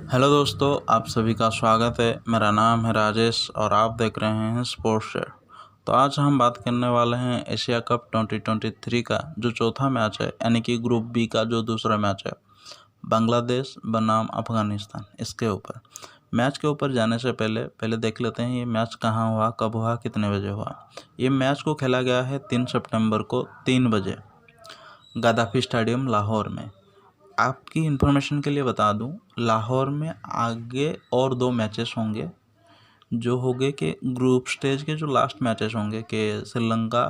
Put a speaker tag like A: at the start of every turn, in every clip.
A: Hello दोस्तों, आप सभी का स्वागत है। मेरा नाम है राजेश और आप देख रहे हैं स्पोर्ट्स शेयर। तो आज हम बात करने वाले हैं एशिया कप 2023 का जो चौथा मैच है, यानी कि ग्रुप बी का जो दूसरा मैच है, बांग्लादेश बनाम अफगानिस्तान। इसके ऊपर मैच के ऊपर जाने से पहले देख लेते हैं ये मैच कहाँ हुआ, कब हुआ, कितने बजे हुआ। ये मैच को खेला गया है 3 सितंबर को 3 बजे गद्दाफी स्टेडियम लाहौर में। आपकी इन्फॉर्मेशन के लिए बता दूं, लाहौर में आगे और 2 मैचेस होंगे जो होंगे कि ग्रुप स्टेज के जो लास्ट मैचेस होंगे कि श्रीलंका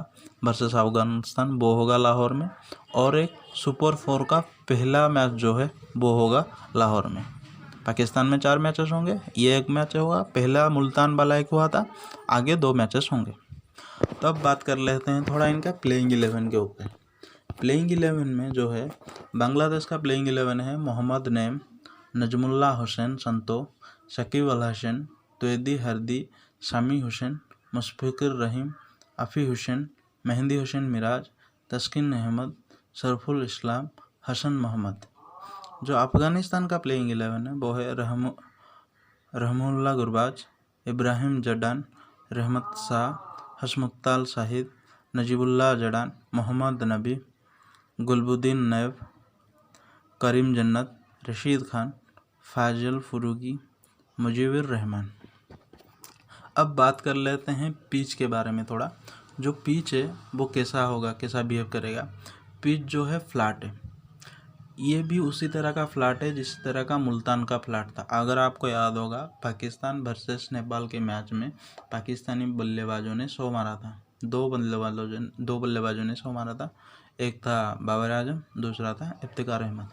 A: वर्सेस अफगानिस्तान, वो होगा लाहौर में। और एक सुपर 4 का पहला मैच जो है वो होगा लाहौर में। पाकिस्तान में 4 मैचेस होंगे, ये एक मैच होगा, पहला मुल्तान वाला एक हुआ था, आगे 2 मैचेस होंगे। तो अब बात कर लेते हैं थोड़ा इनका प्लेइंग 11 के ऊपर। प्लेइंग 11 में जो है बांग्लादेश का प्लेइंग 11 है मोहम्मद नईम, नजमुल्ला हुसैन संतो, शकीब अल हसन, तौहीदी हरदी, शामी हुसैन, मुशफिकुर रहीम, अफ़ी हुसैन, मेहंदी हुसैन मिराज, तस्किन अहमद, सरफुल इस्लाम, हसन मोहम्मद। जो अफ़गानिस्तान का प्लेइंग 11 है वो है रहमुल्ला गुरबाज, इब्राहिम जडान, रहमत शाह, हसमुख्तार शाहिद, नजीबुल्लाह जडान, मोहम्मद नबी, गुलबुद्दीन नैब, करीम जन्नत, रशीद खान, फाजल फुरूगी, मुजीबर रहमान। अब बात कर लेते हैं पिच के बारे में थोड़ा। जो पिच है वो कैसा होगा, कैसा बिहेव करेगा। पिच जो है फ्लैट है, ये भी उसी तरह का फ्लैट है जिस तरह का मुल्तान का फ्लैट था। अगर आपको याद होगा, पाकिस्तान वर्सेस नेपाल के मैच में पाकिस्तानी बल्लेबाजों ने 100 मारा था। दो बल्लेबाजों ने 100 मारा था। एक था बाबर आजम, दूसरा था इफ्तिकार अहमद।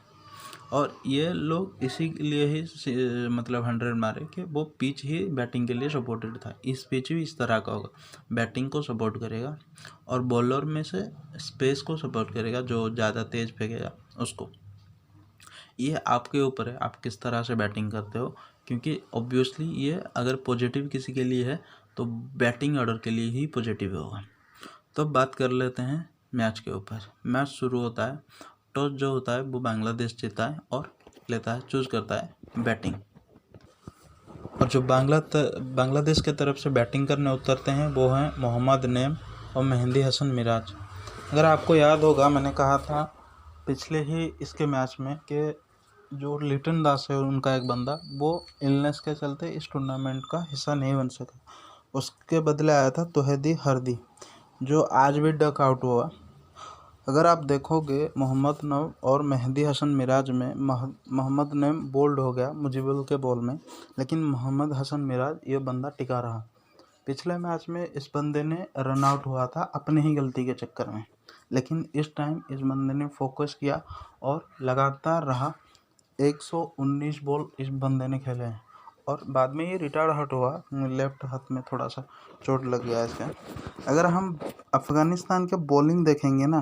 A: और ये लोग इसी लिए ही 100 मारे कि वो पिच ही बैटिंग के लिए सपोर्टेड था। इस पिच भी इस तरह का होगा, बैटिंग को सपोर्ट करेगा और बॉलर में से स्पेस को सपोर्ट करेगा, जो ज़्यादा तेज़ फेंकेगा उसको। ये आपके ऊपर है, आप किस तरह से बैटिंग करते हो, क्योंकि ऑब्वियसली ये अगर पॉजिटिव किसी के लिए है तो बैटिंग ऑर्डर के लिए ही पॉजिटिव होगा। तो बात कर लेते हैं मैच के ऊपर। मैच शुरू होता है, टॉस जो होता है वो बांग्लादेश जीता है और लेता है, चूज़ करता है बैटिंग। और जो बांग्लादेश के तरफ से बैटिंग करने उतरते हैं वो हैं मोहम्मद नईम और मेहंदी हसन मिराज। अगर आपको याद होगा, मैंने कहा था पिछले ही इसके मैच में कि जो लिटन दास है उनका एक बंदा, वो इलनेस के चलते इस टूर्नामेंट का हिस्सा नहीं बन सका। उसके बदले आया था तौहीदी हरदी, जो आज भी डक आउट हुआ। अगर आप देखोगे मोहम्मद नईम और मेहंदी हसन मिराज में, मोहम्मद नईम बोल्ड हो गया मुजीबुल के बॉल में, लेकिन मोहम्मद हसन मिराज ये बंदा टिका रहा। पिछले मैच में इस बंदे ने रन आउट हुआ था अपने ही गलती के चक्कर में, लेकिन इस टाइम इस बंदे ने फोकस किया और लगातार रहा। 119 बॉल इस बंदे ने खेले हैं और बाद में ये रिटायर्ड हट हुआ। लेफ्ट हाथ में थोड़ा सा चोट लग गया इसका। अगर हम अफ़गानिस्तान के बॉलिंग देखेंगे ना,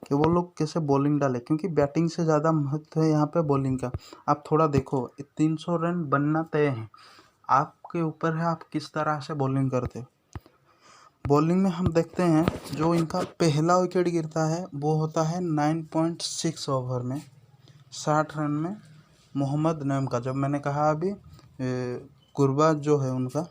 A: कि वो लोग कैसे बॉलिंग डाले, क्योंकि बैटिंग से ज़्यादा महत्व है यहाँ पे बॉलिंग का। आप थोड़ा देखो, 300 रन बनना तय है, आपके ऊपर है आप किस तरह से बॉलिंग करते हो। बॉलिंग में हम देखते हैं जो इनका पहला विकेट गिरता है वो होता है 9.6 ओवर में 60 रन में मोहम्मद नईम का। जब मैंने कहा अभी गुरबाज जो है उनका,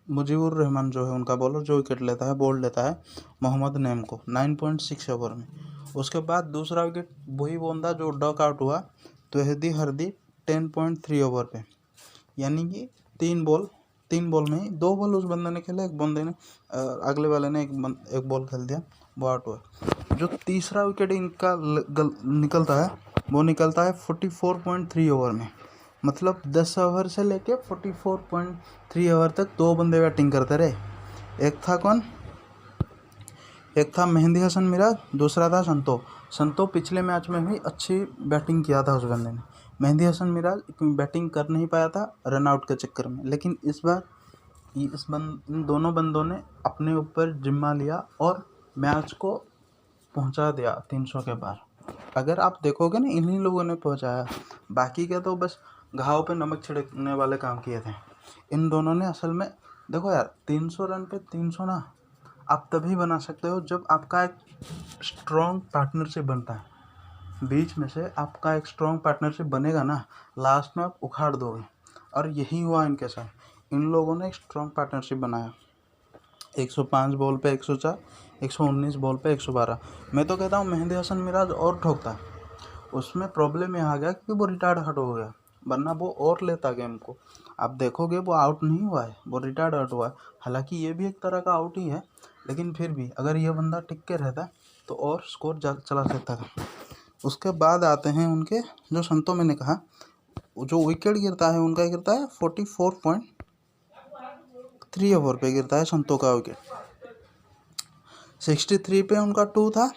A: मुजीबुर रहमान जो है उनका बॉलर, जो विकेट लेता है, बॉल लेता है मोहम्मद नईम को 9.6 ओवर में। उसके बाद दूसरा विकेट वही बंदा जो डक आउट हुआ, तौहीदी हरदी 10.3 ओवर पे, यानी कि 3 बॉल में ही 2 बॉल उस बंदे ने खेला, एक बंदे ने अगले वाले ने एक बॉल खेल दिया, वो आउट हुआ। जो तीसरा विकेट इनका निकलता है वो निकलता है 44.3 ओवर में। मतलब 10 ओवर से लेके 44.3 ओवर तक 2 बंदे बैटिंग करते रहे। एक था कौन? एक था मेहंदी हसन मिराज, दूसरा था संतो पिछले मैच में भी अच्छी बैटिंग किया था उस बंदे ने। मेहंदी हसन मिराज बैटिंग कर नहीं पाया था रन आउट के चक्कर में, लेकिन इस बार इन दोनों बंदों ने अपने ऊपर जिम्मा लिया और मैच को पहुंचा दिया 300 के पार। अगर आप देखोगे ना, इन्हीं लोगों ने पहुंचाया, बाकी के तो बस घाव पे नमक छिड़कने वाले काम किए थे। इन दोनों ने असल में, देखो यार, 300 रन पे 300 ना आप तभी बना सकते हो जब आपका एक स्ट्रॉन्ग पार्टनरशिप बनता है। बीच में से आपका एक स्ट्रॉन्ग पार्टनरशिप बनेगा ना, लास्ट में आप उखाड़ दोगे। और यही हुआ इनके साथ। इन लोगों ने एक स्ट्रॉन्ग पार्टनरशिप बनाया, 105 बॉल पे 104, 119 बॉल पे 112। मैं तो कहता हूँ मेहंदी हसन मिराज और ठोकता। उसमें प्रॉब्लम ये आ गया कि वो रिटायर्ड हट हो गया, वरना वो और लेता गेम को। आप देखोगे वो आउट नहीं हुआ है, वो रिटायर्ड आउट हुआ है। हालांकि ये भी एक तरह का आउट ही है, लेकिन फिर भी अगर ये बंदा टिक के रहता तो और स्कोर चला सकता था। उसके बाद आते हैं उनके जो संतो, मैंने कहा जो विकेट गिरता है उनका गिरता है 44.3 ओवर पे गिरता है संतो का विकेट। 63 पे उनका 2 था,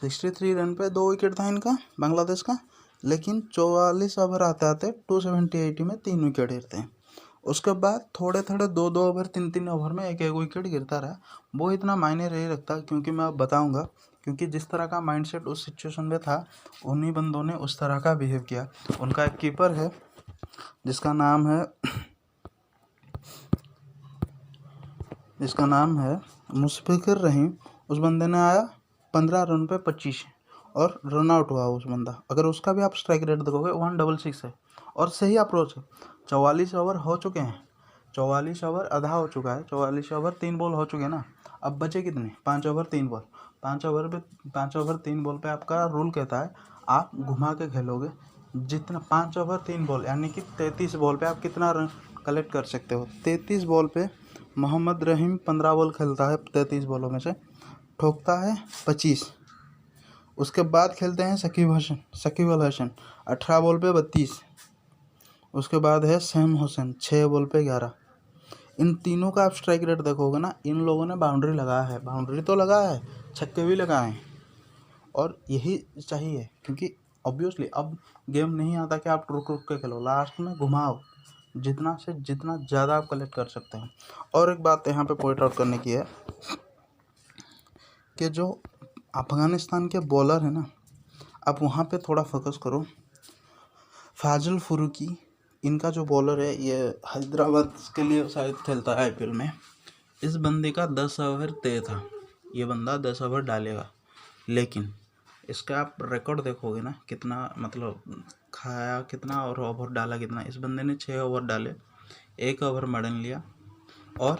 A: 63 रन पे 2 विकेट था इनका बांग्लादेश का। लेकिन 44 ओवर आते आते 278 में 3 विकेट गिरते हैं। उसके बाद थोड़े 2 ओवर 3 ओवर में एक विकेट गिरता रहा। वो इतना मायने नहीं रखता, क्योंकि मैं अब बताऊंगा, क्योंकि जिस तरह का माइंडसेट उस सिचुएशन में था, उन्हीं बंदों ने उस तरह का बिहेव किया। उनका एक कीपर है जिसका नाम है मुशफिकुर रहीम। उस बंदे ने आया 15 रन पे 25 और रन आउट हुआ उस बंदा। अगर उसका भी आप स्ट्राइक रेट देखोगे 166 है और सही अप्रोच है। 44 ओवर हो चुके हैं, 44 ओवर आधा हो चुका है, 44 ओवर 3 बॉल हो चुके हैं ना। अब बचे कितने? 5 ओवर 3 बॉल। 5 ओवर 3 बॉल पे आपका रूल कहता है आप घुमा के खेलोगे। जितना 5 ओवर 3 बॉल यानी कि 33 बॉल पे आप कितना रन कलेक्ट कर सकते हो। 33 बॉल पे मोहम्मद रहीम 15 बॉल खेलता है, 33 बॉलों में से ठोकता है 25। उसके बाद खेलते हैं शकीब अल हसन 18 बॉल पे 32। उसके बाद है सैम हुसैन 6 बॉल पे 11। इन तीनों का आप स्ट्राइक रेट देखोगे ना, इन लोगों ने बाउंड्री लगाया है, बाउंड्री तो लगाया है, छक्के भी लगाए हैं। और यही चाहिए, क्योंकि ऑब्वियसली अब गेम नहीं आता कि आप रुक रुक के खेलो, लास्ट में घुमाओ, जितना से जितना ज़्यादा आप कलेक्ट कर सकते हैं। और एक बात यहाँ पे पॉइंट आउट करने की है कि जो अफगानिस्तान के बॉलर है ना, आप वहाँ पे थोड़ा फोकस करो। फाजिल फुरुकी इनका जो बॉलर है, ये हैदराबाद के लिए शायद खेलता है आईपीएल में। इस बंदे का 10 ओवर तय था, ये बंदा 10 ओवर डालेगा। लेकिन इसका आप रिकॉर्ड देखोगे ना, कितना मतलब खाया कितना और ओवर डाला कितना। इस बंदे ने 6 ओवर डाले, 1 ओवर मडन लिया और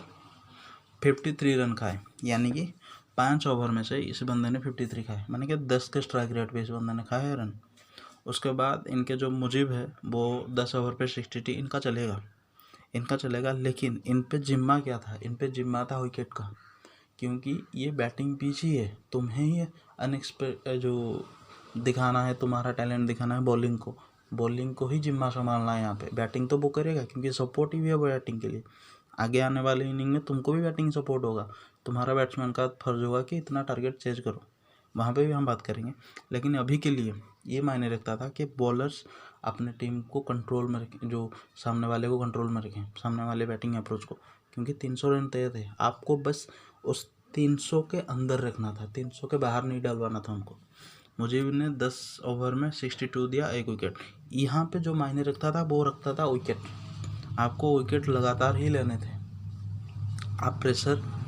A: 53 रन खाए। यानी कि 5 ओवर में से इस बंदे ने 53 खाए, माने कि 10 के स्ट्राइक रेट पे इस बंदे ने खाए रन। उसके बाद इनके जो मुजीब है वो 10 ओवर पे 62 इनका चलेगा। लेकिन इन पे जिम्मा क्या था? इन पे जिम्मा था विकेट का, क्योंकि ये बैटिंग पिच ही है। तुम्हें ही अनएक्सपेक्टेड जो दिखाना है, तुम्हारा टैलेंट दिखाना है बॉलिंग को ही जिम्मा संभालना है। यहाँ पे बैटिंग तो वो करेगा, क्योंकि सपोर्ट ही है बैटिंग के लिए। आगे आने वाले इनिंग में तुमको भी बैटिंग सपोर्ट होगा, तुम्हारा बैट्समैन का फर्ज होगा कि इतना टारगेट चेज करो, वहाँ पे भी हम बात करेंगे। लेकिन अभी के लिए ये मायने रखता था कि बॉलर्स अपने टीम को कंट्रोल में रखें, जो सामने वाले को कंट्रोल में रखें, सामने वाले बैटिंग अप्रोच को, क्योंकि 300 रन तय थे। आपको बस उस 300 के अंदर रखना था, 300 के बाहर नहीं डालवाना था उनको। मुजीब ने 10 ओवर में 62 दिया, 1 विकेट। यहाँ पे जो मायने रखता था वो रखता था विकेट। आपको विकेट लगातार ही लेने थे, आप प्रेशर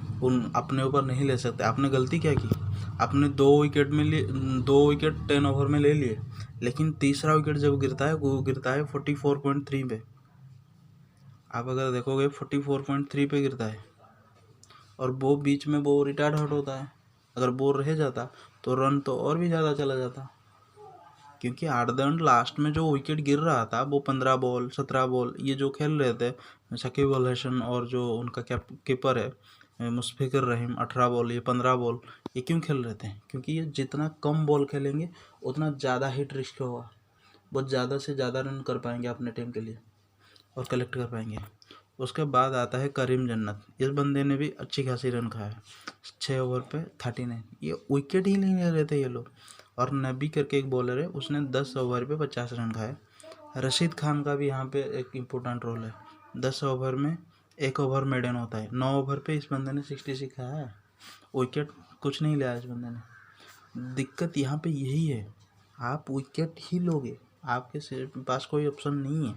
A: अपने ऊपर नहीं ले सकते। आपने गलती क्या की? आपने 2 विकेट 10 ओवर में ले लिए, लेकिन तीसरा विकेट जब गिरता है वो गिरता है 44.3 पे। आप अगर देखोगे 44.3 पे गिरता है, और वो बीच में वो रिटायर्ड आउट होता है। अगर वो रह जाता तो रन तो और भी ज़्यादा चला जाता, क्योंकि आठ द एंड लास्ट में जो विकेट गिर रहा था वो 15 बॉल 17 बॉल, ये जो खेल रहे थे शकीब अल हसन और जो उनका कीपर है मुशफिकुर रहीम, 18 बॉल ये 15 बॉल, ये क्यों खेल रहे थे? क्योंकि ये जितना कम बॉल खेलेंगे उतना ज़्यादा हिट रिस्क होगा, बहुत ज़्यादा से ज़्यादा रन कर पाएंगे अपने टीम के लिए और कलेक्ट कर पाएंगे। उसके बाद आता है करीम जन्नत। इस बंदे ने भी अच्छी खासी रन खाया, 6 ओवर पे 39। ये विकेट ही नहीं ले रहे थे ये लोग। और नबी करके एक बॉलर है, उसने 10 ओवर पे 50 रन खाए। रशीद खान का भी यहाँ पे एक इम्पोर्टेंट रोल है। 10 ओवर में 1 ओवर मेडन होता है, 9 ओवर पे इस बंदे ने 66 खाया है, विकेट कुछ नहीं लिया इस बंदे ने। दिक्कत यहाँ पे यही है, आप विकेट ही लोगे, आपके पास कोई ऑप्शन नहीं है।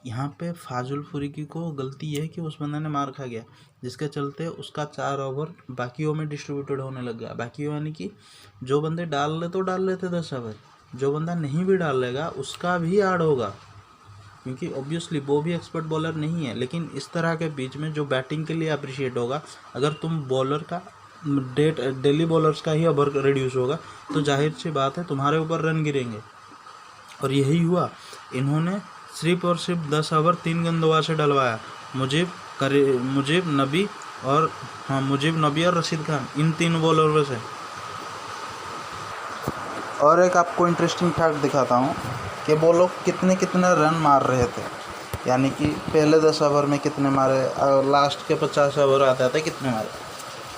A: यहाँ पे फाजुल फुरीकी को गलती ये है कि उस बंदे ने मार खा गया, जिसके चलते उसका 4 ओवर बाकियों में डिस्ट्रीब्यूटेड होने लग गया। बाकियों यानी कि जो बंदे डाल ले तो डाल लेते 10 ओवर, जो बंदा नहीं भी डाल लेगा उसका भी ऐड होगा, क्योंकि ऑब्वियसली वो भी एक्सपर्ट बॉलर नहीं है। लेकिन इस तरह के बीच में जो बैटिंग के लिए अप्रिशिएट होगा, अगर तुम बॉलर का डेली बॉलर्स का ही ओवर रिड्यूस होगा तो जाहिर सी बात है तुम्हारे ऊपर रन गिरेंगे। और यही हुआ, इन्होंने सिर्फ और सिर्फ 10 ओवर 3 गेंदबाज से डलवाया, मुजीब नबी और रशीद खान, इन 3 बॉलरों से। और एक आपको इंटरेस्टिंग फैक्ट दिखाता हूँ कि वो लोग कितने रन मार रहे थे, यानी कि पहले 10 ओवर में कितने मारे और लास्ट के 50 ओवर आते थे कितने मारे।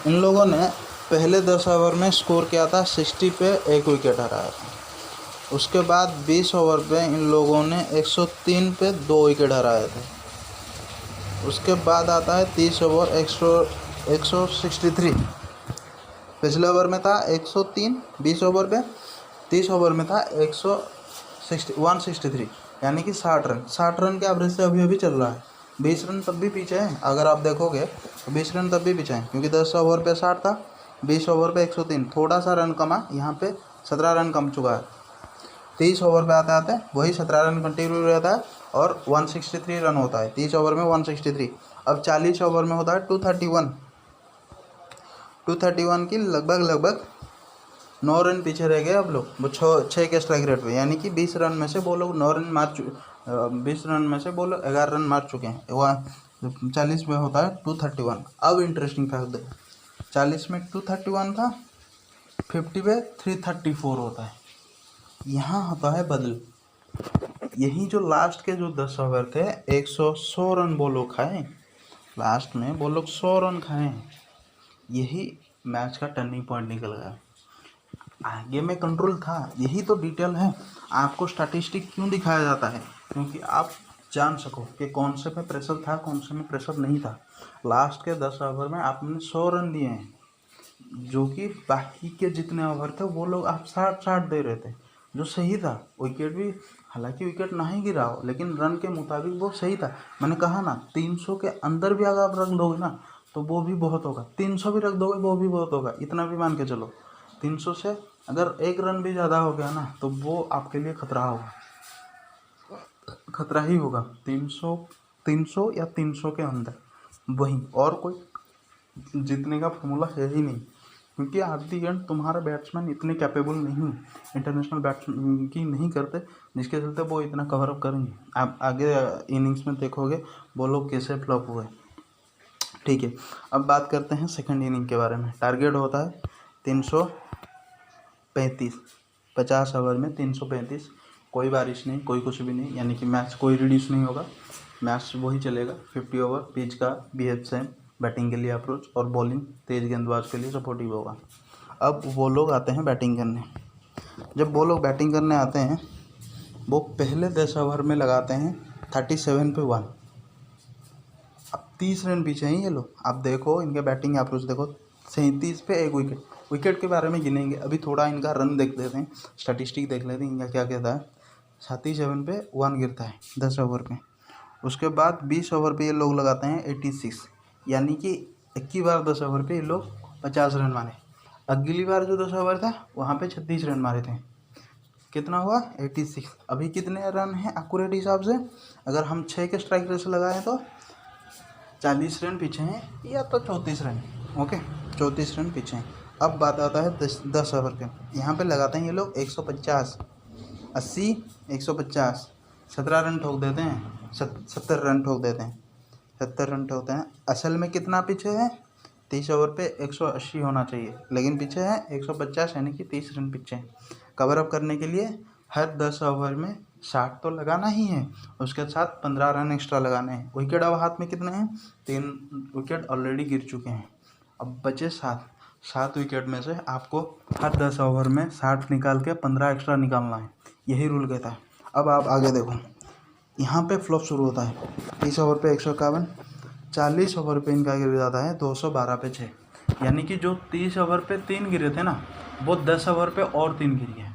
A: इन लोगों ने पहले 10 ओवर में स्कोर किया था 60 पे 1 विकेट हराया था। उसके बाद 20 ओवर पे इन लोगों ने 103 पे 2 विकेट हराए थे। उसके बाद आता है 30 ओवर 163, पिछले ओवर में था 103, 20 ओवर पे 30 ओवर में था 163, यानी कि 60 रन के एवरेज से अभी चल रहा है। 20 रन तब भी पीछे हैं, अगर आप देखोगे तो 20 रन तब भी पीछे हैं, क्योंकि 10 ओवर पे 60 था, 20 ओवर पे 103, थोड़ा सा रन कमा, यहाँ पे 17 रन कम चुका है। 30 ओवर पे आते आते वही 17 रन कंटिन्यू रहता है और 163 रन होता है, 30 ओवर में 163। अब 40 ओवर में होता है 231 की लगभग 9 रन पीछे रह गए अब लोग, वो 6 के स्ट्राइक रेट पे, यानी कि 20 रन में से वो लोग 9 रन मार 20 रन में से वो लोग 11 रन मार चुके हैं। वह 40 में होता है 231। अब इंटरेस्टिंग फैक्ट देखो, 40 में 231 था, 50 पे 334 होता है। यहाँ होता है बदल, यही जो लास्ट के जो 10 ओवर थे 100 रन वो लोग खाए, लास्ट में वो लोग 100 रन खाए, यही मैच का टर्निंग पॉइंट निकल गया। आगे में कंट्रोल था, यही तो डिटेल है। आपको स्टैटिस्टिक क्यों दिखाया जाता है, क्योंकि आप जान सको कि कौन से में प्रेशर था, कौन से में प्रेशर नहीं था। लास्ट के 10 ओवर में आपने 100 रन दिए हैं, जो कि बाकी के जितने ओवर थे वो लोग आप 60 दे रहे थे, जो सही था। विकेट भी, हालांकि विकेट ना ही गिरा हो, लेकिन रन के मुताबिक वो सही था। मैंने कहा ना 300 के अंदर भी अगर आप रख दोगे ना तो वो भी बहुत होगा, 300 भी रख दोगे वो भी बहुत होगा, इतना भी मान के चलो। 300 से अगर 1 रन भी ज़्यादा हो गया ना तो वो आपके लिए खतरा होगा, खतरा ही होगा। 300 या 300 के अंदर, वही, और कोई जीतने का फॉर्मूला है ही नहीं, क्योंकि एट दी एंड तुम्हारा बैट्समैन इतने कैपेबल नहीं, इंटरनेशनल बैट्समैन की नहीं करते, जिसके चलते वो इतना कवर अप करेंगे। आप आगे इनिंग्स में देखोगे वो लोग कैसे फ्लॉप हुए। ठीक है, अब बात करते हैं सेकंड इनिंग के बारे में। टारगेट होता है 335, 50 ओवर में 335, कोई बारिश नहीं, कोई कुछ भी नहीं, यानी कि मैच कोई रिड्यूस नहीं होगा, मैच वही चलेगा। 50 ओवर, पिच का बिहेव सेम, बैटिंग के लिए अप्रोच और बॉलिंग तेज गेंदबाज के लिए सपोर्टिव होगा। अब वो लोग आते हैं बैटिंग करने। जब वो लोग बैटिंग करने आते हैं, वो पहले 10 ओवर में लगाते हैं 37 पे 1। अब 30 रन पीछे हैं ये लोग। आप देखो इनके बैटिंग अप्रोच देखो, 37 पे 1 विकेट के बारे में गिनेंगे, अभी थोड़ा इनका रन देख लेते हैं, स्टैटिस्टिक देख लेते हैं इनका क्या कहता है। 37 पे 1 गिरता है 10 ओवर में। उसके बाद 20 ओवर पे ये लोग लगाते हैं 86, यानी कि 21 बार 10 ओवर पे ये लोग 50 रन मारे। अगली बार जो 10 ओवर था वहाँ पे 36 रन मारे थे, कितना हुआ 86। अभी कितने रन हैं एक्यूरेट हिसाब से, अगर हम 6 के स्ट्राइक रेट से लगाएं तो 40 रन पीछे हैं, या तो 34 रन, ओके 34 रन पीछे हैं। अब बात आता है 10 ओवर के, यहाँ पे लगाते हैं ये लोग 150, 80, 150, 17 रन ठोक देते हैं, 70 रन ठोक देते हैं, 70 रन ठोकते हैं। असल में कितना पीछे है, 30 ओवर पे 180 होना चाहिए, लेकिन पीछे है 150, यानी कि 30 रन पीछे हैं। कवर अप करने के लिए हर 10 ओवर में 60 तो लगाना ही है, उसके साथ 15 रन एक्स्ट्रा लगाने हैं। विकेट अब हाथ में कितने हैं, 3 विकेट ऑलरेडी गिर चुके हैं, अब बचे 7 विकेट में से आपको हर 10 ओवर में 60 निकाल के 15 एक्स्ट्रा निकालना है, यही रूल कहता है। अब आप आगे देखो, यहाँ पे फ्लॉप शुरू होता है 30 ओवर पे 151, 40 ओवर पे इनका गिर जाता है 212 पे 6, यानी कि जो 30 ओवर पे 3 गिरे थे ना, वो 10 ओवर पे और 3 गिर गए,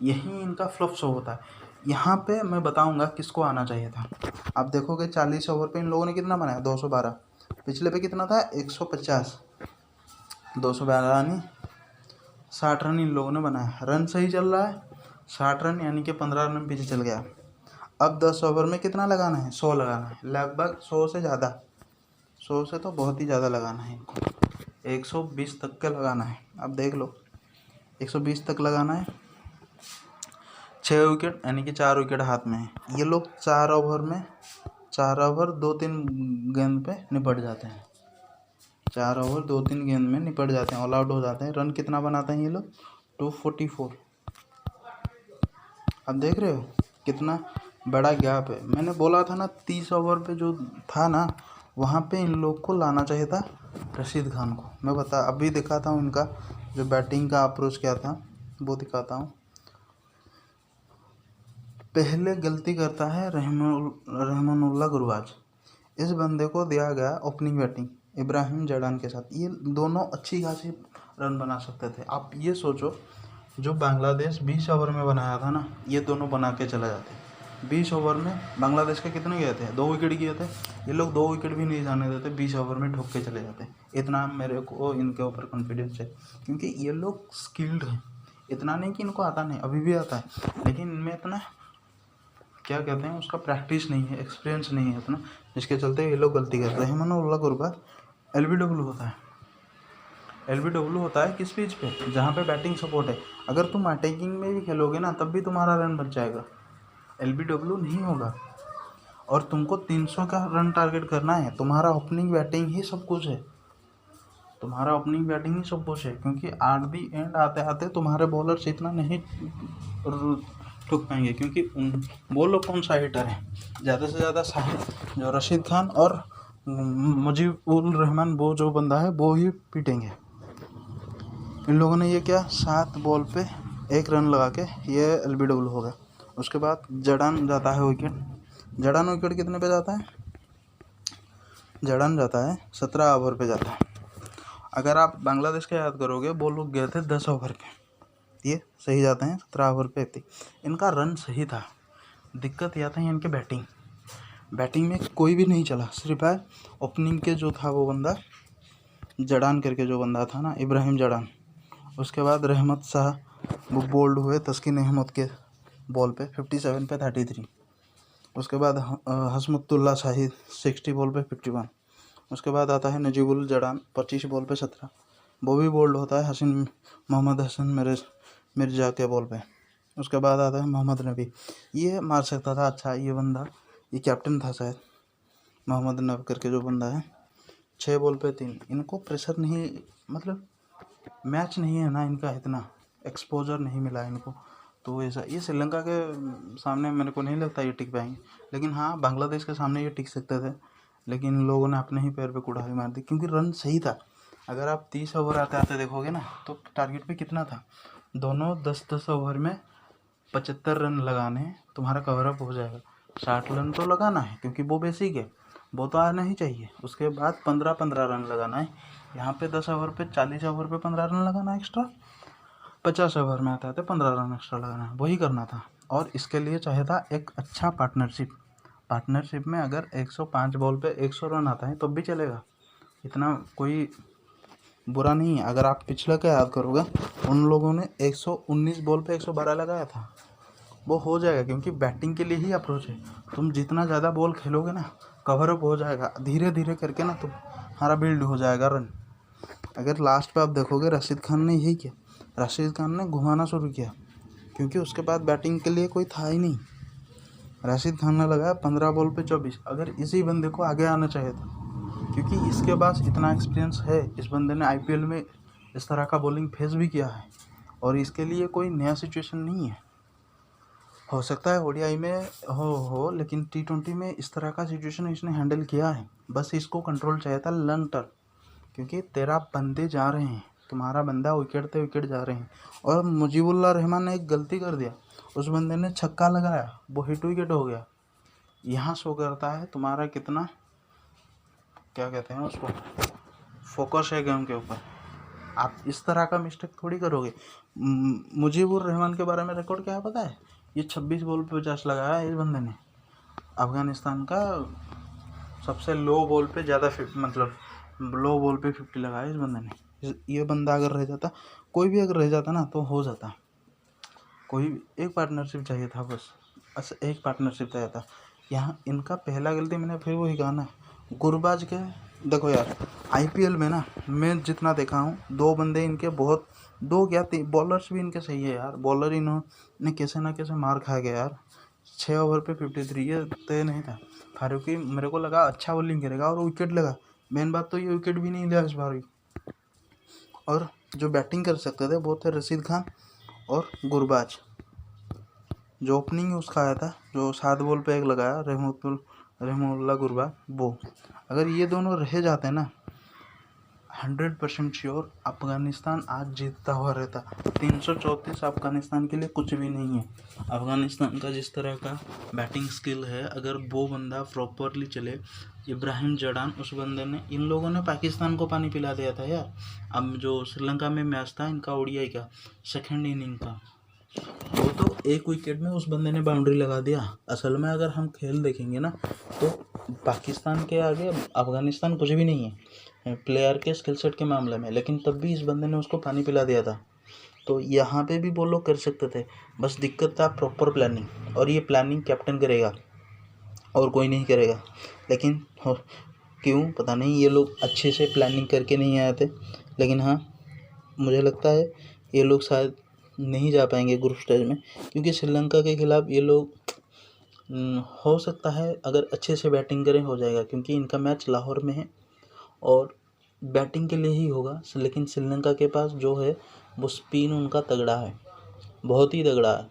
A: यही इनका फ्लॉप शो होता है। यहाँ पे मैं बताऊंगा किसको आना चाहिए था। आप देखोगे 40 ओवर पे इन लोगों ने कितना बनाया, 212। पिछले पे कितना था, 150। 212 यानी 60 रन इन लोगों ने बनाया। रन सही चल रहा है, 60 रन यानी कि 15 रन पीछे चल गया। अब 10 ओवर में कितना लगाना है, 100 लगाना है, लगभग 100 से ज़्यादा, 100 से तो बहुत ही ज़्यादा लगाना है इनको, 120 तक का लगाना है। अब देख लो 120 तक लगाना है। 6 विकेट यानी कि 4 विकेट हाथ में है। ये लोग 4 ओवर में 4 ओवर 2-3 गेंद पे निपट जाते हैं, 4 ओवर 2-3 गेंद में निपट जाते हैं, ऑल आउट हो जाते हैं। रन कितना बनाते हैं ये लोग, 244। अब देख रहे हो कितना बड़ा गैप है। मैंने बोला था ना 30 ओवर पे जो था ना, वहाँ पे इन लोग को लाना चाहिए था रशीद खान को। मैं अभी दिखाता हूँ इनका जो बैटिंग का अप्रोच क्या था वो दिखाता हूँ। पहले गलती करता है रहमानुल्लाह गुरबाज। इस बंदे को दिया गया ओपनिंग बैटिंग इब्राहिम जड़ान के साथ। ये दोनों अच्छी खासी रन बना सकते थे। आप ये सोचो, जो बांग्लादेश 20 ओवर में बनाया था ना, ये दोनों बना के चले जाते। 20 ओवर में बांग्लादेश के कितने गए थे, 2 विकेट गए थे। ये लोग 2 विकेट भी नहीं जाने देते, 20 ओवर में ठोक के चले जाते। इतना मेरे को इनके ऊपर कॉन्फिडेंस है, क्योंकि ये लोग स्किल्ड हैं। इतना नहीं कि इनको आता नहीं, अभी भी आता है, लेकिन इनमें इतना क्या कहते हैं उसका प्रैक्टिस नहीं है, एक्सपीरियंस नहीं है इतना, जिसके चलते ये लोग गलती करते हैं। रहमानुल्लाह गुरबाज LBW होता है। LBW होता है किस पिच पे, जहाँ पे बैटिंग सपोर्ट है। अगर तुम अटैकिंग में भी खेलोगे ना तब भी तुम्हारा रन बच जाएगा, LBW नहीं होगा। और तुमको 300 का रन टारगेट करना है। तुम्हारा ओपनिंग बैटिंग ही सब कुछ है, तुम्हारा ओपनिंग बैटिंग ही सब कुछ है, क्योंकि एट दी एंड आते आते तुम्हारे बॉलर से इतना नहीं ठुक पाएंगे, क्योंकि वो लोग कौन सा हिटर है, ज़्यादा से ज़्यादा शाहिद जो रशीद खान और मुजीबुर रहमान वो जो बंदा है वो ही पीटेंगे। इन लोगों ने ये क्या 7 बॉल पे 1 रन लगा के ये LBW हो गया। उसके बाद जड़ान जाता है विकेट। जड़ान विकेट कितने पे जाता है, जड़ान जाता है 17 ओवर पे जाता है। अगर आप बांग्लादेश का याद करोगे वो लोग गए थे 10 ओवर पे, ये सही जाते हैं 17 ओवर पे थे। इनका रन सही था, दिक्कत यह था इनके बैटिंग में कोई भी नहीं चला, सिर्फ है ओपनिंग के जो था वो बंदा जड़ान करके जो बंदा था ना, इब्राहिम जड़ान। उसके बाद रहमत शाह वो बोल्ड हुए तस्किन अहमद के बॉल पे 57 पे 33। उसके बाद हसमुतुल्लाह शाहिद 60 बॉल पे 51। उसके बाद आता है नजीबुल जड़ान 25 बॉल पे 17, वो भी बोल्ड होता है मोहम्मद हसन मिर्जा के बॉल पे। उसके बाद आता है मोहम्मद नबी, ये मार सकता था अच्छा, ये बंदा ये कैप्टन था शायद, मोहम्मद नबी करके जो बंदा है, 6 बॉल पे 3। इनको प्रेशर नहीं, मतलब मैच नहीं है ना इनका, इतना एक्सपोजर नहीं मिला इनको, तो ऐसा ये श्रीलंका के सामने मेरे को नहीं लगता ये टिक पाएंगे। लेकिन हाँ बांग्लादेश के सामने ये टिक सकते थे, लेकिन इन लोगों ने अपने ही पैर पे कुल्हाड़ी मार दी, क्योंकि रन सही था। अगर आप 30 ओवर आते आते देखोगे ना तो टारगेट पे कितना था, दोनों 10-10 ओवर में 75 रन लगाने हैं, तुम्हारा कवरअप हो जाएगा। 60 रन तो लगाना है क्योंकि वो बेसिक है, वो तो आना ही चाहिए। उसके बाद 15-15 रन लगाना है। यहाँ पे 10 ओवर पे 40 ओवर पे 15 रन लगाना एक्स्ट्रा, 50 ओवर में आते आते 15 रन एक्स्ट्रा लगाना है, वही करना था। और इसके लिए चाहिए था एक अच्छा पार्टनरशिप में अगर 105 बॉल पे 100 रन आता है तब भी चलेगा, इतना कोई बुरा नहीं है। अगर आप पिछले का याद करोगे, उन लोगों ने 119 बॉल पे 112 लगाया था, वो हो जाएगा, क्योंकि बैटिंग के लिए ही अप्रोच है। तुम जितना ज़्यादा बॉल खेलोगे ना कवरअप हो जाएगा, धीरे धीरे करके ना तुम्हारा बिल्ड हो जाएगा रन। अगर लास्ट पे आप देखोगे रशीद खान ने यही किया, रशीद खान ने घुमाना शुरू किया, क्योंकि उसके बाद बैटिंग के लिए कोई था ही नहीं। रशीद खान ने लगाया 15 बॉल पे 24। अगर इसी बंदे को आगे आना चाहिए था, क्योंकि इसके पास इतना एक्सपीरियंस है, इस बंदे ने IPL में इस तरह का बॉलिंग फेस भी किया है, और इसके लिए कोई नया सिचुएशन नहीं है। हो सकता है ODI में हो, लेकिन T20 में इस तरह का सिचुएशन इसने हैंडल किया है। बस इसको कंट्रोल चाहिए था लॉन्ग टर्म, क्योंकि तेरा बंदे जा रहे हैं, तुम्हारा बंदा विकेट जा रहे हैं। और मुजीबुल्लाह रहमान ने एक गलती कर दिया, उस बंदे ने छक्का लगाया, वो हिट विकेट हो गया। यहाँ शो करता है तुम्हारा कितना, क्या कहते हैं उसको, फोकस है गेम के ऊपर। आप इस तरह का मिस्टेक थोड़ी करोगे। मुजीबुर रहमान के बारे में रिकॉर्ड क्या है पता है, ये 26 बॉल पे 50 लगाया इस बंदे ने। अफगानिस्तान का सबसे लो बॉल पे ज़्यादा मतलब लो बॉल पे 50 लगाया इस बंदे ने। ये बंदा अगर रह जाता, कोई भी अगर रह जाता ना तो हो जाता। कोई एक पार्टनरशिप चाहिए था बस एक पार्टनरशिप चाहिए था। यहाँ इनका पहला गलती मैंने फिर वही कहा ना, गुरबाज के। देखो यार IPL में ना मैं जितना देखा हूँ, 2 बंदे इनके बहुत, 2 क्या 3 बॉलर्स भी इनके सही है यार। बॉलर इन्होंने कैसे ना कैसे मार खा गया यार। 6 ओवर पे 53 ये तय नहीं था। फारूकी मेरे को लगा अच्छा बॉलिंग करेगा और विकेट लगा। मेन बात तो ये विकेट भी नहीं लिया इस बार। और जो बैटिंग कर सकते थे वो थे रशीद खान और गुरबाज। जो ओपनिंग उसका आया था, जो 7 बॉल पे 1 लगाया, रहमुल्ला गुरबाज, वो अगर ये दोनों रह जाते ना 100% श्योर अफगानिस्तान आज जीतता हुआ रहता। 334 अफगानिस्तान के लिए कुछ भी नहीं है। अफगानिस्तान का जिस तरह का बैटिंग स्किल है, अगर वो बंदा प्रॉपरली चले, इब्राहिम जडान उस बंदे ने, इन लोगों ने पाकिस्तान को पानी पिला दिया था यार। अब जो श्रीलंका में मैच था इनका ODI का सेकेंड इनिंग का, वो तो 1 विकेट में उस बंदे ने बाउंड्री लगा दिया। असल में अगर हम खेल देखेंगे ना तो पाकिस्तान के आगे अफगानिस्तान कुछ भी नहीं है प्लेयर के स्किल सेट के मामले में, लेकिन तब भी इस बंदे ने उसको पानी पिला दिया था। तो यहाँ पे भी वो लोग कर सकते थे, बस दिक्कत था प्रॉपर प्लानिंग, और ये प्लानिंग कैप्टन करेगा और कोई नहीं करेगा। लेकिन क्यों पता नहीं, ये लोग अच्छे से प्लानिंग करके नहीं आए थे। लेकिन हाँ, मुझे लगता है ये लोग शायद नहीं जा पाएंगे ग्रुप स्टेज में, क्योंकि श्रीलंका के खिलाफ ये लोग हो सकता है अगर अच्छे से बैटिंग करें हो जाएगा, क्योंकि इनका मैच लाहौर में है और बैटिंग के लिए ही होगा। लेकिन श्रीलंका के पास जो है वो स्पिन उनका तगड़ा है, बहुत ही तगड़ा है।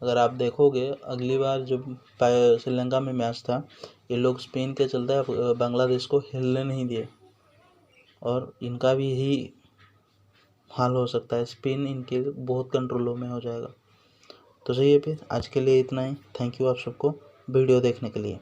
A: अगर आप देखोगे अगली बार जब श्रीलंका में मैच था, ये लोग स्पिन के चलते बांग्लादेश को हिलने नहीं दिए, और इनका भी यही हाल हो सकता है। स्पिन इनके बहुत कंट्रोलों में हो जाएगा। तो सही है, फिर आज के लिए इतना ही। थैंक यू आप सबको वीडियो देखने के लिए।